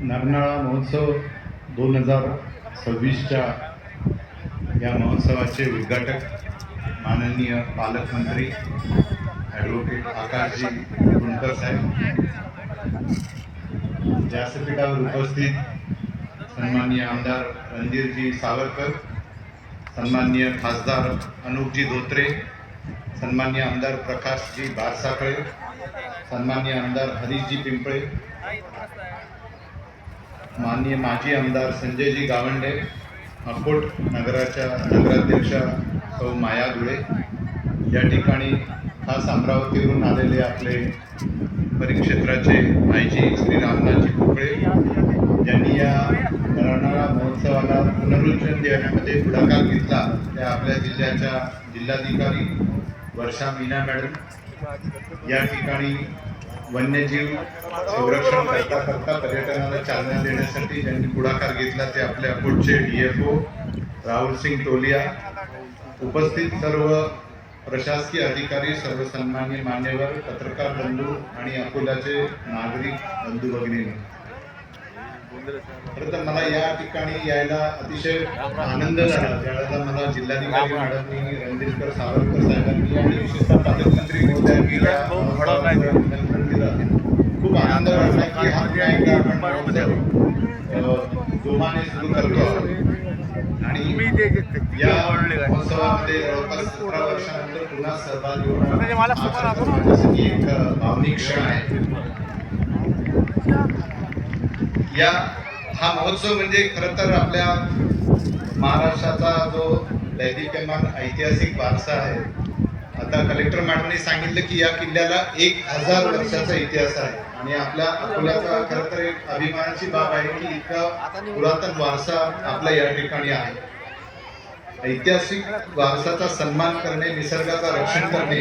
नारनाळा महोत्सव 2026च्या या महोत्सवाचे उद्घाटक माननीय पालकमंत्री ॲडव्होकेट आकाशजी कुंडकर साहेब, व्यासपीठावर उपस्थित सन्माननीय आमदार रणधीरजी सावरकर, सन्माननीय खासदार अनुपजी धोत्रे, सन्माननीय आमदार प्रकाशजी बारसाखळे, सन्माननीय आमदार हरीशजी पिंपळे, माननीय माजी आमदार संजयजी गावंडे, अकोट नगराच्या नगराध्यक्षा सौ माया धुळे, या ठिकाणी खास अमरावतीवरून आलेले आपले परिक्षेत्राचे आयजी श्री रामनाथजी पोकळे यांनी या नारनाळा महोत्सवाला पुनरुज्जीवन देण्यामध्ये पुढाकार घेतला. त्या आपल्या जिल्ह्याच्या जिल्हाधिकारी वर्षा मीना मॅडम या ठिकाणी वन्यजीव संरक्षण करता करता पर्यटनाला चालना देण्यासाठी ज्यांनी पुढाकार घेतला ते आपले अकोटचे DFO राहुल सिंग टोलिया, उपस्थित सर्व प्रशासकीय अधिकारी, सर्व सन्माननीय मान्यवर, पत्रकार बंधू आणि अकोल्याचे नागरिक बंधू भगिनी, खरं तर मला या ठिकाणी यायला अतिशय आनंद झाला ज्यावेळेला मला जिल्हाधिकारी मॅडमनी, रणधीर सावरकर साहेबांनी आणि विशेषतः पालकमंत्री महोदयांनी खूप आनंद वाटला की हा जोमाने सुरू करतो आणि या महोत्सवामध्ये जवळपास 17 वर्षानंतर पुन्हा सहभागी होणं एक भावनिक क्षण आहे. हा महोत्सव म्हणजे खरं तर आपल्या महाराष्ट्राचा जो दैदिप्यमान ऐतिहासिक वारसा आहे. आता कलेक्टर मॅडमने सांगितलं की या किल्ल्याला 1000 वर्षाचा इतिहास आहे आणि आपल्या अकोल्याचा खरं तर एक अभिमानाची बाब आहे की इतका पुरातन वारसा आपल्या या ठिकाणी आहे. ऐतिहासिक वारसाचा सन्मान करणे, निसर्गाचा रक्षण करणे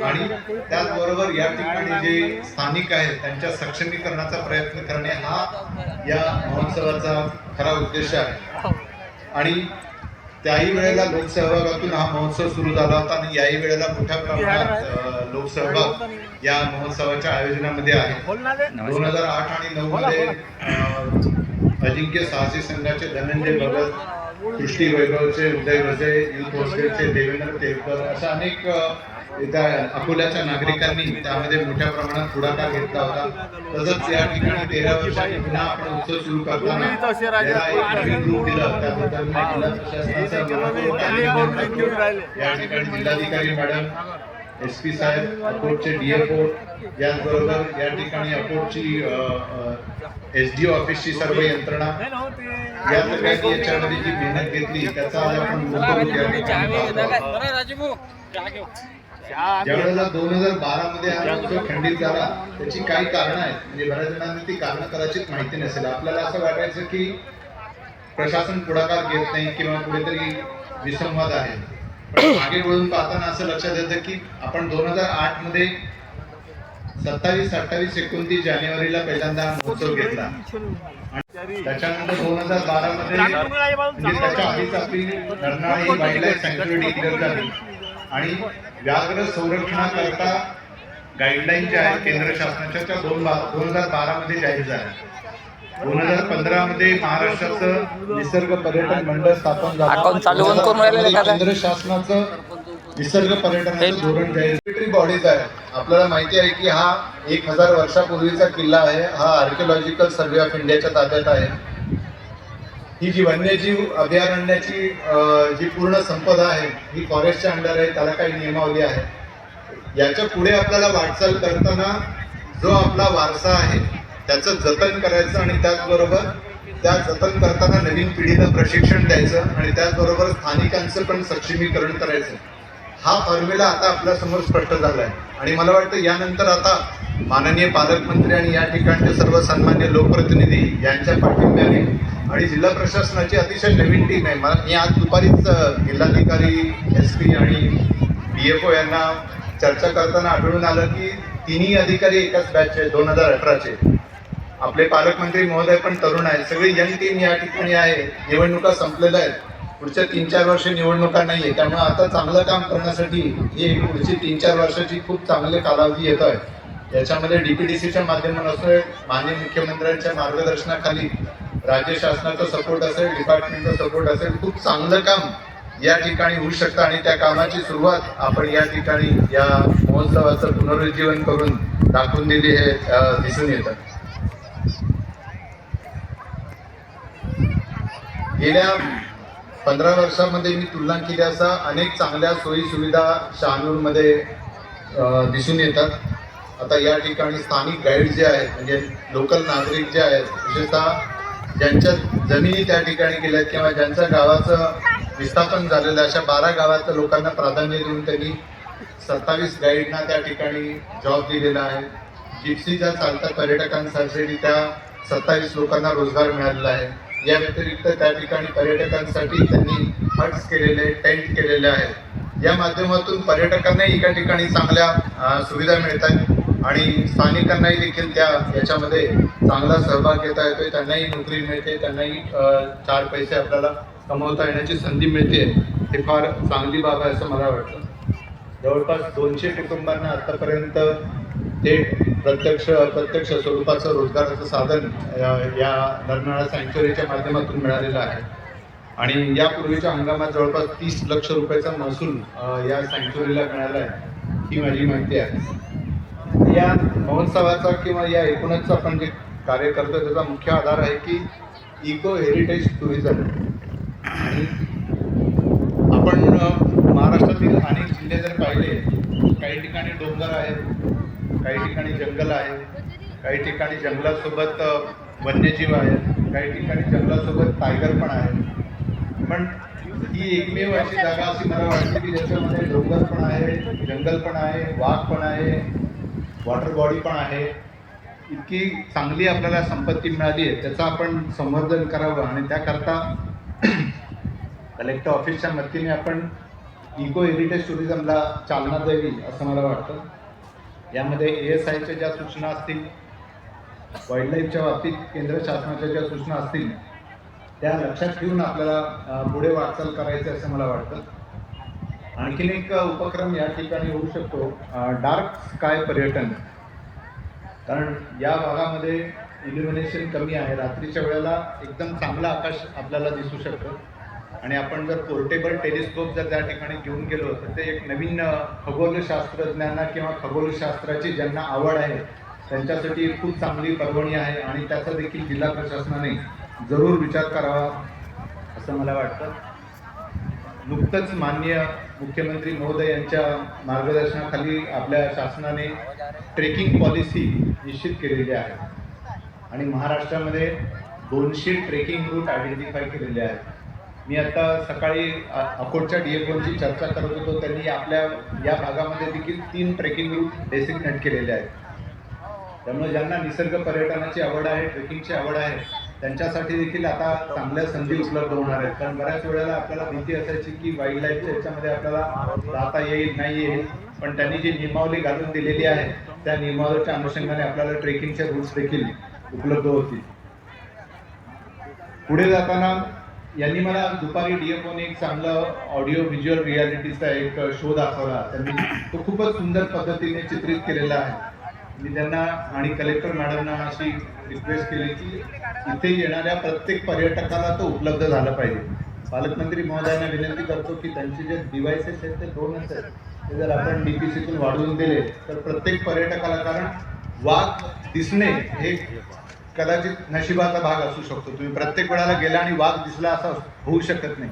आणि त्याचबरोबर या ठिकाणी जे स्थानिक आहेत त्यांच्या सक्षमीकरणाचा प्रयत्न करणे हा या महोत्सवाचा खरा उद्देश आहे. आणि त्याही वेळेला लोकसहभागातून हा महोत्सव सुरू झाला होता आणि याही वेळेला मोठ्या प्रमाणात लोकसहभाग या महोत्सवाच्या आयोजनामध्ये आहे. 2008 आणि 9 मध्ये अजिंक्य साहसी संघाचे धनंजय भगत, सृष्टी वैभवचे उदय वजे, युथ हॉस्टेलचे देवेंद्र तेलकर अशा अनेक अकोल्याच्या नागरिकांनी त्यामध्ये मोठ्या प्रमाणात पुढाकार घेतला होता. तसंच या ठिकाणी 13 वर्षांनी पुन्हा आपण उत्सव सुरू करताना एक नवीन रूप दिलं. त्याबद्दल या ठिकाणी जिल्हाधिकारी मॅडम, SP साहेब, अकोटचे DFO, याचबरोबर या ठिकाणी अकोटची SDO ऑफिसची सर्व यंत्रणा या सगळ्यांनी याच्यामध्ये जी मेहनत घेतली त्याचा आज आपण ज्यावेळेला 2012 मध्ये हा महोत्सव खंडित झाला त्याची काही कारणं आहेत. म्हणजे बऱ्याच जणांना ती कारणं कदाचित माहिती नसेल. आपल्याला असं वाटायचं की प्रशासन पुढाकार घेत नाही किंवा कुठेतरी विसंवाद आहे. पण मागे वळून पाहताना असं लक्षात येतं की आपण 2008 मध्ये 27, 28, 29 जानेवारीला पहिल्यांदा महोत्सव घेतला आणि त्याच्यानंतर 2012 मध्ये म्हणजे त्याच्या आधीच आपली नारनाळा ही वाईल्डलाईफ सँक्च्युरी डिक्लेअर झाली आणि व्याघ्र संरक्षणाकरता गाईडलाईन ज्या आहेत केंद्र शासनाच्या त्या 2012 मध्ये जाहीर झाल्या. 2015 मध्ये महाराष्ट्राचं निसर्ग पर्यटन मंडळ स्थापन झालं. केंद्र शासनाचं निसर्ग पर्यटनाचं धोरण जाहीर बॉडीज आहे. आपल्याला माहिती आहे की हा 1000 वर्षापूर्वीचा किल्ला आहे. हा आर्किओलॉजिकल सर्वे ऑफ इंडियाच्या ताब्यात आहे. ही जी वन्यजीव अभयारण्याची जी पूर्ण संपदा आहे ही फॉरेस्टच्या अंडर आहे. त्याला काही नियमावली आहे. याच्या पुढे आपल्याला वाटचाल करताना जो आपला वारसा आहे त्याचं जतन करायचं आणि त्याचबरोबर त्या जतन करताना नवीन पिढीला प्रशिक्षण द्यायचं आणि त्याचबरोबर स्थानिकांचं पण सक्षमीकरण करायचं. हा फॉर्म्युला आता आपल्या समोर स्पष्ट झाला आहे आणि मला वाटतं यानंतर आता माननीय पालकमंत्री आणि या ठिकाणचे सर्व सन्मान्य लोकप्रतिनिधी यांच्या पाठिंब्याने आणि जिल्हा प्रशासनाची अतिशय नवीन टीम आहे. मी आज दुपारीच जिल्हाधिकारी, SP आणि DFO यांना चर्चा करताना आढळून आलं की तिन्ही अधिकारी एकाच बॅचचे 2018चे. आपले पालकमंत्री महोदय पण तरुण आहेत. सगळी यंग टीम या ठिकाणी आहे. निवडणुका संपलेल्या आहेत. पुढच्या 3-4 वर्ष निवडणुका नाहीये. त्यामुळे आता चांगलं काम करण्यासाठी ही पुढची 3-4 वर्षाची खूप चांगले कालावधी येत आहे. याच्यामध्ये डीपीडीसीच्या माध्यमातून असेल, माननीय मुख्यमंत्र्यांच्या मार्गदर्शनाखाली राज्य शासनाचा सपोर्ट असेल, डिपार्टमेंटचा सपोर्ट असेल, खूप चांगलं काम या ठिकाणी होऊ शकतं आणि त्या कामाची सुरुवात आपण या ठिकाणी या महोत्सवाचं पुनरुज्जीवन करून दाखवून दिली हे दिसून येतं. गेल्या 15 वर्षामध्ये मी तुलना केली असा अनेक चांगल्या सोयी सुविधा शहानूरमध्ये दिसून येतात. आता या ठिकाणी स्थानिक गाईड जे आहेत म्हणजे लोकल नागरिक जे आहेत, विशेषतः ज्यांच्या जमिनी त्या ठिकाणी गेल्यात किंवा ज्यांच्या गावाचं विस्थापन झालेलं अशा 12 गावातल्या लोकांना प्राधान्य देऊन त्यांनी 27 गाईडना त्या ठिकाणी जॉब दिलेला आहे. जिप्सीच्या चालत्या पर्यटकांसाठी त्या 27 लोकांना रोजगार मिळालेला आहे. या व्यतिरिक्त त्या ठिकाणी पर्यटकांसाठी त्यांनी हट्स केलेले, टेंट केलेले आहेत. या माध्यमातून पर्यटकांना एका ठिकाणी चांगल्या सुविधा मिळत आहेत आणि स्थानिकांनाही देखील याच्यामध्ये चांगला सहभाग घेता येतोय. त्यांनाही नोकरी मिळते, त्यांनाही 4 पैसे आपल्याला कमवता येण्याची संधी मिळते. हे फार चांगली बाब आहे असं मला वाटतं. जवळपास 200 कुटुंबांना आतापर्यंत थेट प्रत्यक्ष अप्रत्यक्ष स्वरूपाचं रोजगाराचं साधन या नरनाळा सँक्च्युरीच्या माध्यमातून मिळालेलं आहे आणि यापूर्वीच्या हंगामात जवळपास 30 लक्ष रुपयाचा महसूल या सँक्च्युरीला मिळाला आहे, ही माझी माहिती आहे. या महोत्सवाचा किंवा या एकूणच आपण जे कार्य करतो त्याचा मुख्य आधार आहे की इको हेरिटेज टुरिझम. आणि आपण महाराष्ट्रातील अनेक जिल्हे जर पाहिले, काही ठिकाणी डोंगर आहेत, काही ठिकाणी जंगल आहे, काही ठिकाणी जंगलासोबत वन्यजीव आहेत, काही ठिकाणी जंगलासोबत टायगर पण आहे. पण ही एकमेव अशी जागा अशी मला वाटते की ज्याच्यामध्ये डोंगर पण आहे, जंगल पण आहे, वाघ पण आहे, वॉटर बॉडी पण आहे. इतकी चांगली आपल्याला संपत्ती मिळाली आहे, त्याचं आपण संवर्धन करावं आणि त्याकरता कलेक्टर ऑफिसच्या मदतीने आपण इको हेरिटेज टुरिझमला चालना द्यावी असं मला वाटतं. यामध्ये ASIच्या ज्या सूचना असतील, वाईल्डलाईफच्या बाबतीत केंद्र शासनाच्या ज्या सूचना असतील त्या लक्षात ठेवून आपल्याला पुढे वाटचाल करायचं असं मला वाटतं. आणखीन एक उपक्रम या ठिकाणी होऊ शकतो, डार्क स्काय पर्यटन. कारण या भागामध्ये इल्युमिनेशन कमी आहे, रात्रीच्या वेळेला एकदम चांगलं आकाश आपल्याला दिसू शकतं आणि आपण जर पोर्टेबल टेलिस्कोप जर त्या ठिकाणी घेऊन गेलो तर ते एक नवीन खगोलशास्त्रज्ञांना किंवा खगोलशास्त्राची ज्यांना आवड आहे त्यांच्यासाठी खूप चांगली पर्वणी आहे आणि त्याचा देखील जिल्हा प्रशासनाने जरूर विचार करावा असं मला वाटतं. नुकतंच माननीय मुख्यमंत्री महोदय यांच्या मार्गदर्शनाखाली आपल्या शासनाने ट्रेकिंग पॉलिसी निश्चित केलेली आहे आणि महाराष्ट्रामध्ये 200 ट्रेकिंग रूट आयडेंटिफाय केलेले आहेत. मी आता सकाळी अकोटच्या DFOची चर्चा करत होतो, त्यांनी आपल्या या भागामध्ये देखील 3 ट्रेकिंग रूट डेसिग्नेट केलेले आहेत. त्यामुळे ज्यांना निसर्ग पर्यटनाची आवड आहे, ट्रेकिंगची आवड आहे, त्यांच्यासाठी देखील आता चांगल्या संधी उपलब्ध होणार आहेत. कारण बऱ्याच वेळेला आपल्याला भीती असायची की वाईल्ड लाईफच्या याच्यामध्ये आपल्याला जाता येईल नाही येईल, पण त्यांनी जी नियमावली घालून दिलेली आहे त्या नियमावलीच्या अनुषंगाने आपल्याला ट्रेकिंगचे रूट्स देखील उपलब्ध होतील. पुढे जाताना यांनी मला दुपारी DFOने एक चांगलं ऑडिओ व्हिज्युअल रियालिटीचा एक शो दाखवला. त्यांनी तो खूपच सुंदर पद्धतीने चित्रित केलेला आहे. मी त्यांना आणि कलेक्टर मॅडमना अशी रिक्वेस्ट केली की इथे येणाऱ्या प्रत्येक पर्यटकाला तो उपलब्ध झाला पाहिजे. पालकमंत्री महोदयांना विनंती करतो की त्यांचे जे डिव्हायसेस आहेत ते 2च आहेत, ते जर आपण DPCतून वाढवून दिले तर प्रत्येक पर्यटकाला, कारण वाघ दिसणे हे कदाचित नशिबाचा भाग असू शकतो. तुम्ही प्रत्येक वेळेला गेला आणि वाघ दिसला असं होऊ शकत नाही,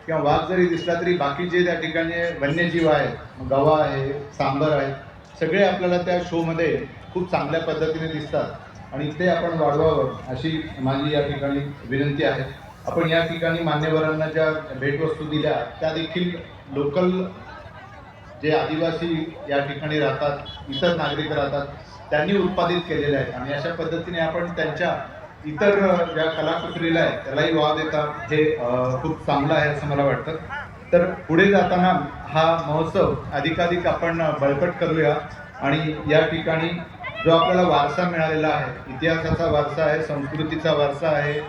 किंवा वाघ जरी दिसला तरी बाकीचे त्या ठिकाणी वन्यजीव आहेत, गवा आहे, सांबर आहे, सगळे आपल्याला त्या शोमध्ये खूप चांगल्या पद्धतीने दिसतात आणि ते आपण वाढवावं अशी माझी या ठिकाणी विनंती आहे. आपण या ठिकाणी मान्यवरांना ज्या भेटवस्तू दिल्या त्या देखील लोकल जे आदिवासी या ठिकाणी राहतात, इतर नागरिक राहतात, त्यांनी उत्पादित केलेले आहेत आणि अशा पद्धतीने आपण त्यांच्या इतर ज्या कलाकुसरीला आहेत त्यालाही वाव देतात. हे खूप चांगलं आहे असं मला वाटतं. तर पुढे जाताना हा महोत्सव अधिकाधिक आपण बळकट करूया आणि या ठिकाणी जो आपल्याला वारसा मिळालेला आहे, इतिहासाचा वारसा आहे, संस्कृतीचा वारसा आहे,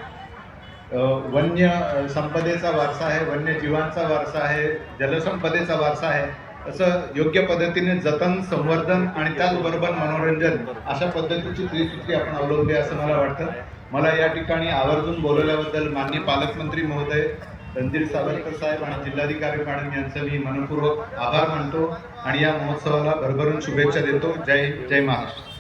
वन्य संपदेचा वारसा आहे, वन्यजीवांचा वारसा आहे, जलसंपदेचा वारसा आहे, असं योग्य पद्धतीने जतन, संवर्धन आणि त्याचबरोबर मनोरंजन अशा पद्धतीची त्रिसूत्री आपण अवलंबली असं मला वाटतं. मला या ठिकाणी आवर्जून बोलवल्याबद्दल माननीय पालकमंत्री महोदय रणधीर सावरकर साहेब आणि जिल्हाधिकारी मॅडम यांचं मी मनपूर्वक आभार मानतो आणि या महोत्सवाला भरभरून शुभेच्छा देतो. जय महाराष्ट्र.